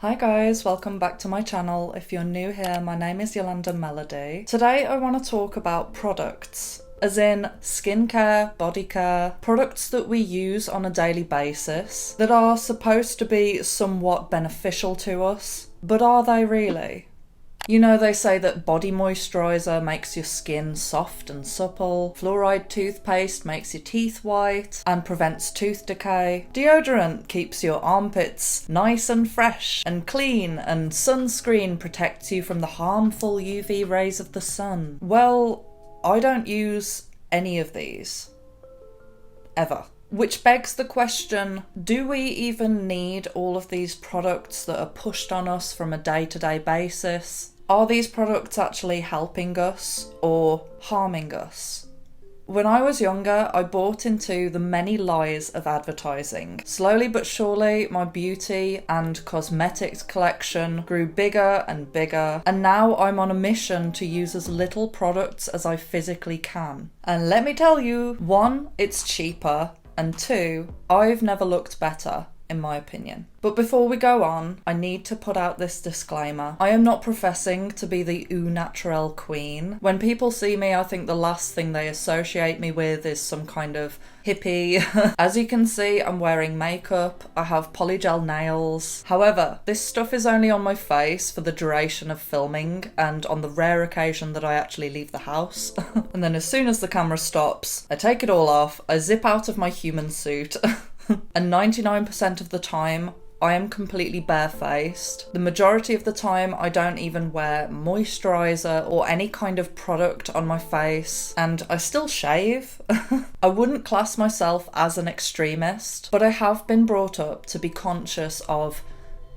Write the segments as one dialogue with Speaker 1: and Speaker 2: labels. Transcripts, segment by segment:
Speaker 1: Hi guys, welcome back to my channel. If you're new here, my name is Yolanda Melody. Today I want to talk about products, as in skincare, body care, products that we use on a daily basis that are supposed to be somewhat beneficial to us, but are they really? You know, they say that body moisturiser makes your skin soft and supple, fluoride toothpaste makes your teeth white and prevents tooth decay, deodorant keeps your armpits nice and fresh and clean, and sunscreen protects you from the harmful UV rays of the sun. Well, I don't use any of these. Ever. Which begs the question, do we even need all of these products that are pushed on us from a day-to-day basis? Are these products actually helping us or harming us? When I was younger, I bought into the many lies of advertising. Slowly but surely, my beauty and cosmetics collection grew bigger and bigger, and now I'm on a mission to use as little products as I physically can. And let me tell you, 1, it's cheaper, and 2, I've never looked better, in my opinion. But before we go on, I need to put out this disclaimer. I am not professing to be the au naturel queen. When people see me, I think the last thing they associate me with is some kind of hippie. As you can see, I'm wearing makeup, I have polygel nails. However, this stuff is only on my face for the duration of filming and on the rare occasion that I actually leave the house. And then as soon as the camera stops, I take it all off, I zip out of my human suit. And 99% of the time, I am completely barefaced. The majority of the time, I don't even wear moisturiser or any kind of product on my face, and I still shave. I wouldn't class myself as an extremist, but I have been brought up to be conscious of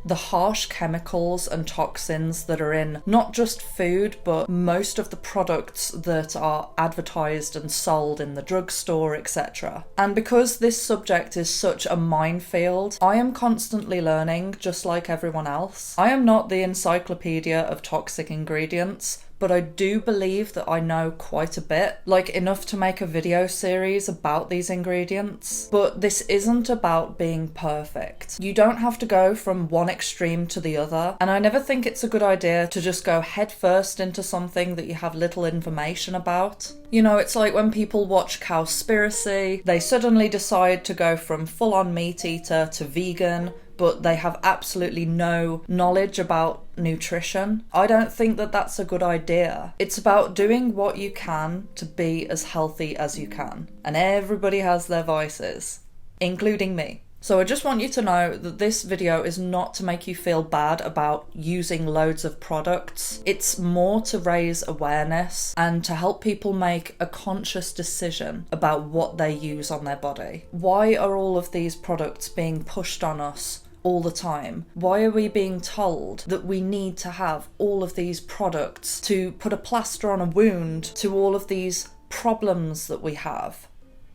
Speaker 1: the harsh chemicals and toxins that are in not just food, but most of the products that are advertised and sold in the drugstore, etc. And because this subject is such a minefield, I am constantly learning, just like everyone else. I am not the encyclopedia of toxic ingredients, but I do believe that I know quite a bit, like enough to make a video series about these ingredients. But this isn't about being perfect. You don't have to go from one extreme to the other, and I never think it's a good idea to just go headfirst into something that you have little information about. You know, it's like when people watch Cowspiracy, they suddenly decide to go from full-on meat eater to vegan, but they have absolutely no knowledge about nutrition. I don't think that that's a good idea. It's about doing what you can to be as healthy as you can. And everybody has their vices, including me. So I just want you to know that this video is not to make you feel bad about using loads of products. It's more to raise awareness and to help people make a conscious decision about what they use on their body. Why are all of these products being pushed on us all the time? Why are we being told that we need to have all of these products to put a plaster on a wound to all of these problems that we have?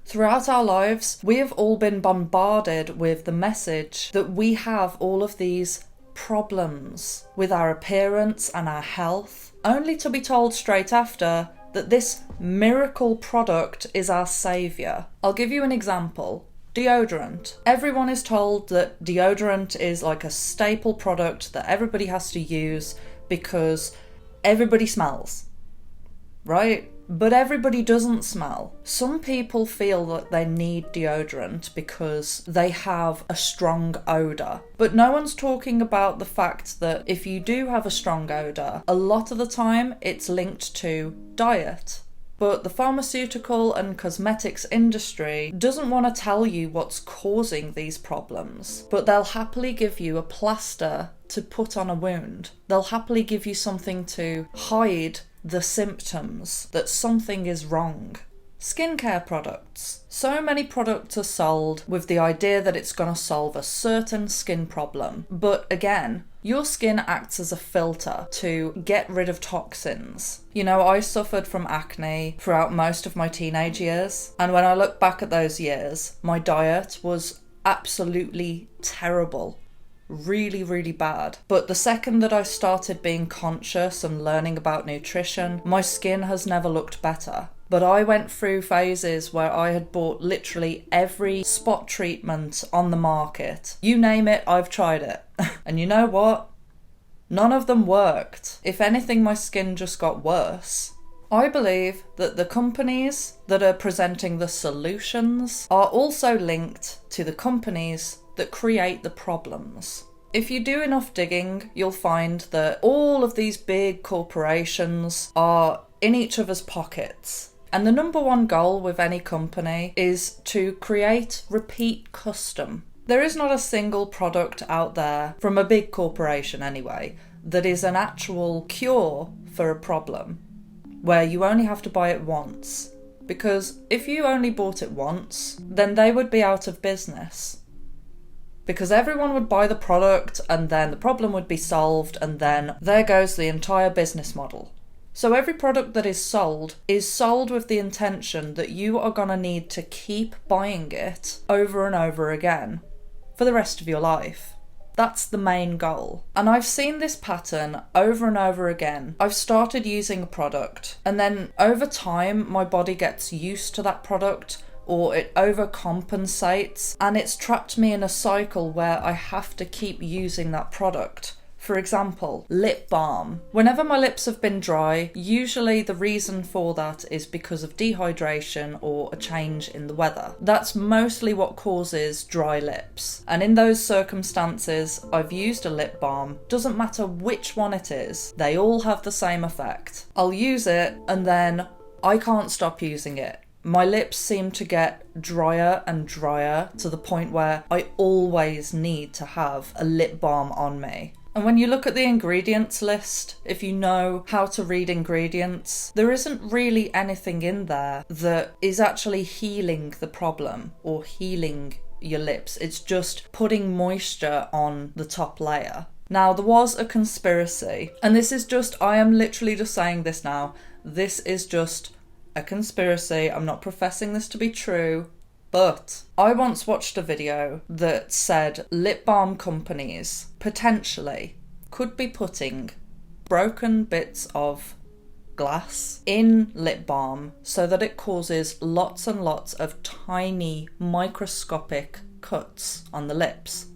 Speaker 1: Throughout our lives, we have all been bombarded with the message that we have all of these problems with our appearance and our health, only to be told straight after that this miracle product is our saviour. I'll give you an example. Deodorant. Everyone is told that deodorant is like a staple product that everybody has to use because everybody smells, right? But everybody doesn't smell. Some people feel that they need deodorant because they have a strong odour. But no one's talking about the fact that if you do have a strong odour, a lot of the time it's linked to diet. But the pharmaceutical and cosmetics industry doesn't want to tell you what's causing these problems, but they'll happily give you a plaster to put on a wound. They'll happily give you something to hide the symptoms that something is wrong. Skincare products. So many products are sold with the idea that it's going to solve a certain skin problem. But again, your skin acts as a filter to get rid of toxins. You know, I suffered from acne throughout most of my teenage years. And when I look back at those years, my diet was absolutely terrible. Really, really bad. But the second that I started being conscious and learning about nutrition, my skin has never looked better. but I went through phases where I had bought literally every spot treatment on the market. You name it, I've tried it. And you know what? None of them worked. If anything, my skin just got worse. I believe that the companies that are presenting the solutions are also linked to the companies that create the problems. If you do enough digging, you'll find that all of these big corporations are in each other's pockets. And the number one goal with any company is to create repeat custom. There is not a single product out there, from a big corporation anyway, that is an actual cure for a problem, where you only have to buy it once. Because if you only bought it once, then they would be out of business. Because everyone would buy the product and then the problem would be solved, and then there goes the entire business model. So every product that is sold with the intention that you are going to need to keep buying it over and over again for the rest of your life. That's the main goal. And I've seen this pattern over and over again. I've started using a product, and then over time my body gets used to that product, or it overcompensates, and it's trapped me in a cycle where I have to keep using that product. For example, lip balm. Whenever my lips have been dry, usually the reason for that is because of dehydration or a change in the weather. That's mostly what causes dry lips. And in those circumstances, I've used a lip balm. Doesn't matter which one it is, they all have the same effect. I'll use it and then I can't stop using it. My lips seem to get drier and drier to the point where I always need to have a lip balm on me. And when you look at the ingredients list, if you know how to read ingredients, there isn't really anything in there that is actually healing the problem or healing your lips. It's just putting moisture on the top layer. Now, there was a conspiracy, and this is just, I am literally just saying this now, this is just a conspiracy. I'm not professing this to be true. But I once watched a video that said lip balm companies potentially could be putting broken bits of glass in lip balm so that it causes lots and lots of tiny microscopic cuts on the lips,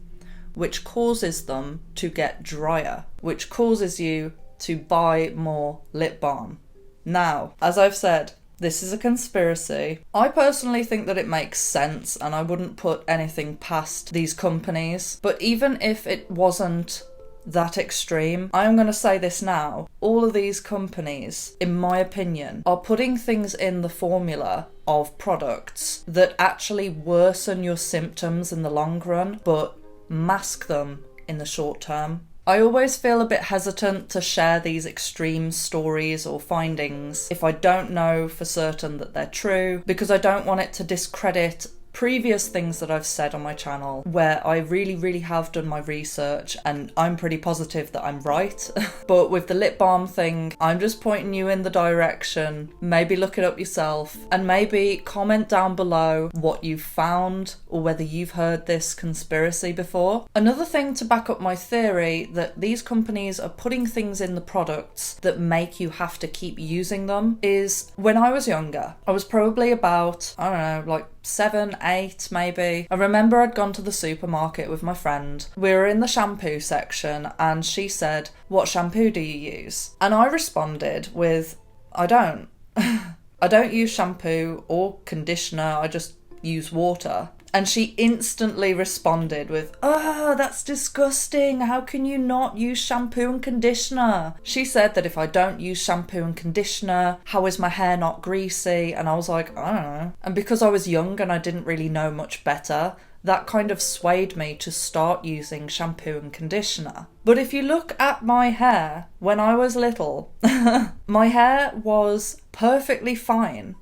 Speaker 1: which causes them to get drier, which causes you to buy more lip balm. Now, as I've said, this is a conspiracy. I personally think that it makes sense, and I wouldn't put anything past these companies. But even if it wasn't that extreme, I'm going to say this now. All of these companies, in my opinion, are putting things in the formula of products that actually worsen your symptoms in the long run, but mask them in the short term. I always feel a bit hesitant to share these extreme stories or findings if I don't know for certain that they're true, because I don't want it to discredit previous things that I've said on my channel where I really have done my research and I'm pretty positive that I'm right. But with the lip balm thing, I'm just pointing you in the direction. Maybe look it up yourself and maybe comment down below what you've found or whether you've heard this conspiracy before. Another thing to back up my theory that these companies are putting things in the products that make you have to keep using them is when I was younger, I was probably about, I don't know, like 7, 8 maybe. I remember I'd gone to the supermarket with my friend. We were in the shampoo section and she said, "What shampoo do you use?" And I responded with, "I don't. I don't use shampoo or conditioner, I just use water." And she instantly responded with, "Oh, that's disgusting. How can you not use shampoo and conditioner?" She said that if I don't use shampoo and conditioner, how is my hair not greasy? And I was like, I don't know. And because I was young and I didn't really know much better, that kind of swayed me to start using shampoo and conditioner. But if you look at my hair when I was little, my hair was perfectly fine.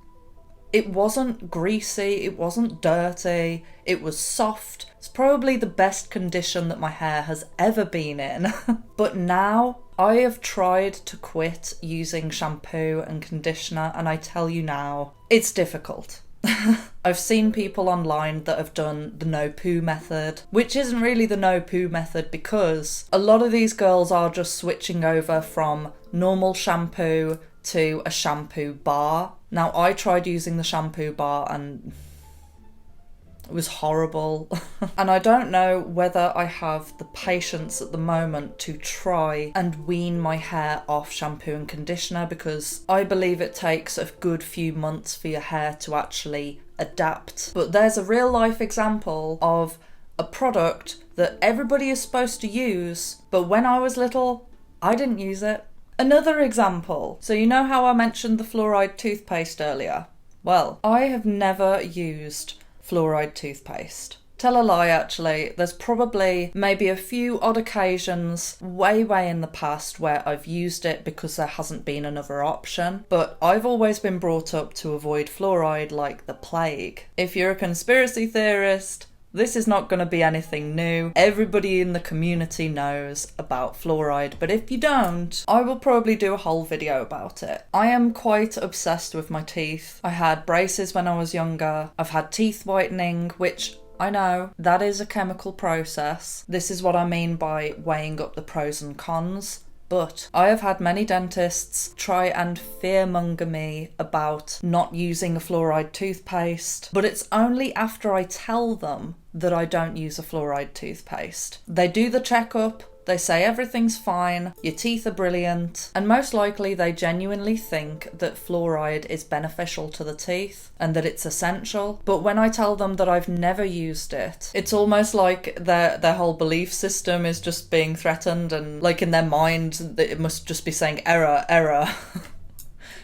Speaker 1: It wasn't greasy, it wasn't dirty, it was soft. It's probably the best condition that my hair has ever been in. But now, I have tried to quit using shampoo and conditioner, and I tell you now, it's difficult. I've seen people online that have done the no poo method, which isn't really the no poo method because a lot of these girls are just switching over from normal shampoo to a shampoo bar. Now, I tried using the shampoo bar and it was horrible. And I don't know whether I have the patience at the moment to try and wean my hair off shampoo and conditioner, because I believe it takes a good few months for your hair to actually adapt. But there's a real life example of a product that everybody is supposed to use, but when I was little, I didn't use it. Another example. So you know how I mentioned the fluoride toothpaste earlier? Well, I have never used fluoride toothpaste. Tell a lie, actually. There's probably maybe a few odd occasions way in the past where I've used it because there hasn't been another option, but I've always been brought up to avoid fluoride like the plague. If you're a conspiracy theorist, this is not going to be anything new. Everybody in the community knows about fluoride, but if you don't, I will probably do a whole video about it. I am quite obsessed with my teeth. I had braces when I was younger. I've had teeth whitening, which I know, that is a chemical process. This is what I mean by weighing up the pros and cons. But I have had many dentists try and fearmonger me about not using a fluoride toothpaste, but it's only after I tell them that I don't use a fluoride toothpaste. They do the checkup, they say everything's fine, your teeth are brilliant, and most likely they genuinely think that fluoride is beneficial to the teeth and that it's essential. But when I tell them that I've never used it, it's almost like their whole belief system is just being threatened, and like in their mind it must just be saying error,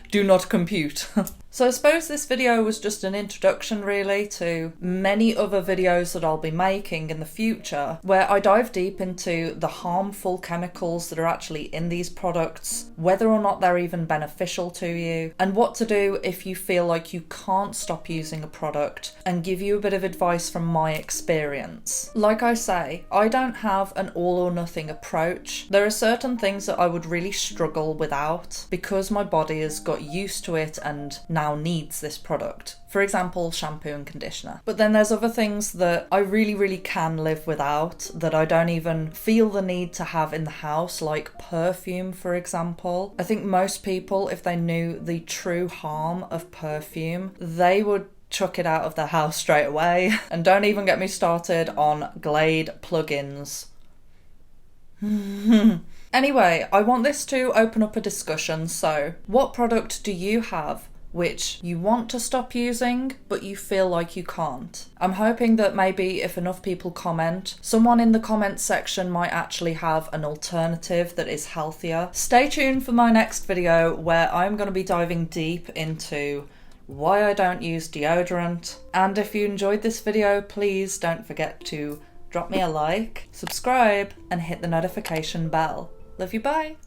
Speaker 1: do not compute. So I suppose this video was just an introduction really to many other videos that I'll be making in the future, where I dive deep into the harmful chemicals that are actually in these products, whether or not they're even beneficial to you, and what to do if you feel like you can't stop using a product, and give you a bit of advice from my experience. Like I say, I don't have an all or nothing approach. There are certain things that I would really struggle without because my body has got used to it and now needs this product. For example, shampoo and conditioner. But then there's other things that I really can live without, that I don't even feel the need to have in the house, like perfume, for example. I think most people, if they knew the true harm of perfume, they would chuck it out of their house straight away. And don't even get me started on Glade plugins. Anyway, I want this to open up a discussion. So, what product do you have which you want to stop using, but you feel like you can't? I'm hoping that maybe if enough people comment, someone in the comments section might actually have an alternative that is healthier. Stay tuned for my next video where I'm going to be diving deep into why I don't use deodorant. And if you enjoyed this video, please don't forget to drop me a like, subscribe, and hit the notification bell. Love you, bye!